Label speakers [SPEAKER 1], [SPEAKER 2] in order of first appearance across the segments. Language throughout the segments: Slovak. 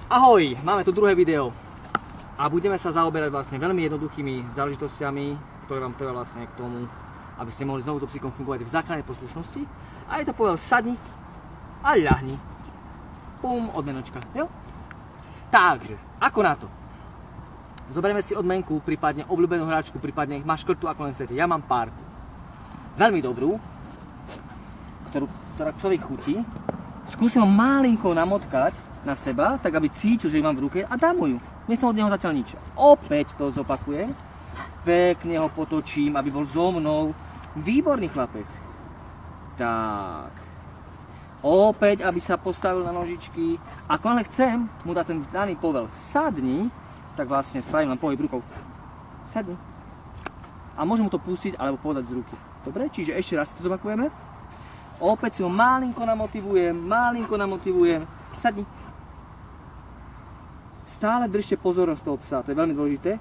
[SPEAKER 1] Ahoj, máme tu druhé video a budeme sa zaoberať vlastne veľmi jednoduchými záležitosťami, ktoré vám treba vlastne k tomu, aby ste mohli znovu so psíkom fungovať v základnej poslušnosti. A je to povedal sadni a ľahni. Pum, odmenočka, jo? Takže, ako na to? Zoberieme si odmenku, prípadne obľúbenú hráčku, prípadne maškrtu, ako len chcete. Ja mám párku. Veľmi dobrú, ktorá psovi chutí. Skúsim ho malinko namotkať na seba, tak aby cítil, že ju mám v ruke a dám mu ju. Nie som od neho zatiaľ nič. Opäť to zopakujem. Pekne ho potočím, aby bol so mnou. Výborný chlapec. Tak. Opäť, aby sa postavil na nožičky. Ako ale chcem mu dať ten daný povel sadni, tak vlastne spravím len pohyb rukou. Sadni. A môžem mu to pustiť alebo povedať z ruky. Dobre? Čiže ešte raz si to zopakujeme. Opäť si ho malinko namotivujem. Sadni. Stále držte pozornosť toho psa, to je veľmi dôležité.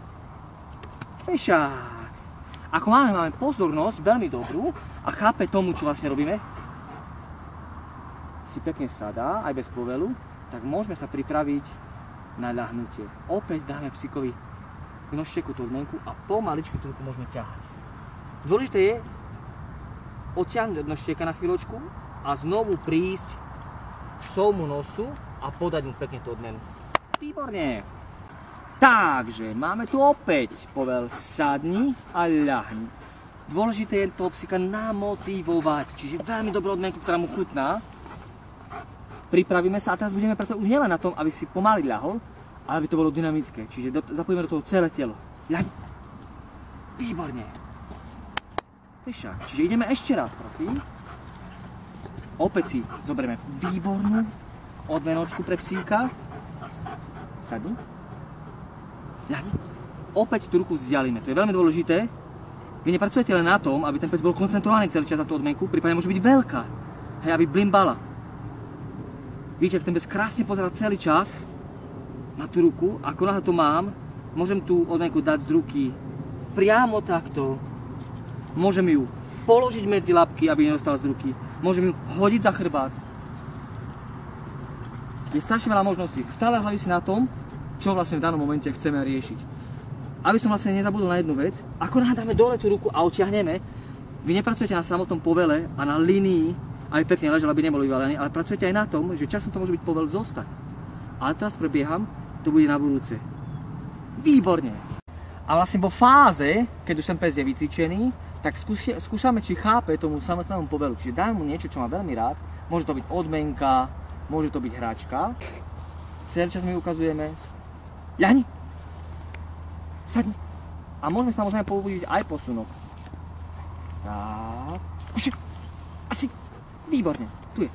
[SPEAKER 1] Fešák. Ako máme pozornosť veľmi dobrú a chápe tomu, čo vlastne robíme, si pekne sadá, aj bez povelu, tak môžeme sa pripraviť na ľahnutie. Opäť dáme psíkovi k nožteku tú odmenku a pomaličky tú ruku môžeme ťahať. Dôležité je odtiahnuť od nožteka na chvíľočku a znovu prísť k psovmu nosu a podať mu pekne tú odmenu. Výborne. Takže máme tu opäť povel sadni a ľahni. Dôležité je toho psíka namotivovať, čiže veľmi dobrú odmenku, ktorá mu chutná. Pripravíme sa a teraz budeme pracovať už nielen na tom, aby si pomaly ľahol, ale aby to bolo dynamické. Čiže zapojíme do toho celé telo. Ľahni. Výborne. Fešák. Čiže ideme ešte raz, prosím. Opäť si zoberieme výbornú odmenočku pre psíka. Sadni. Ľahni. Opäť tú ruku vzdialíme. To je veľmi dôležité. Vy nepracujete len na tom, aby ten pes bol koncentrovaný celý čas na tú odmenku, prípadne môže byť veľká. Hej, aby blimbala. Vidíte, ak ten pes krásne pozerá celý čas na tú ruku, ako náhle to mám, môžem tú odmenku dať z ruky priamo takto. Môžem ju položiť medzi labky, aby nedostala z ruky. Môžem ju hodiť za chrbát. Je strašne veľa možností. Stále závisí na tom, čo vlastne v danom momente chceme riešiť. Aby som vlastne nezabudol na jednu vec, ako dáme dole tú ruku a odtiahneme, vy nepracujete na samotnom povele a na línii, aby pekne ležel, aby nebol vyvalený, ale pracujete aj na tom, že časom to môže byť povel zostať. Ale teraz prebieham, to bude na budúce. Výborne! A vlastne vo fáze, keď už ten pes je vycvičený, tak skúšame, či chápe tomu samotnému povelu. Čiže dáme mu niečo, čo má veľmi rád. Môže to byť odmenka, môže to byť hračka. Celý čas my ukazujeme. Ľahni. Sadni. A môžeme samozrejme použiť aj posunok. Tak. Asi. Výborne. Tu je.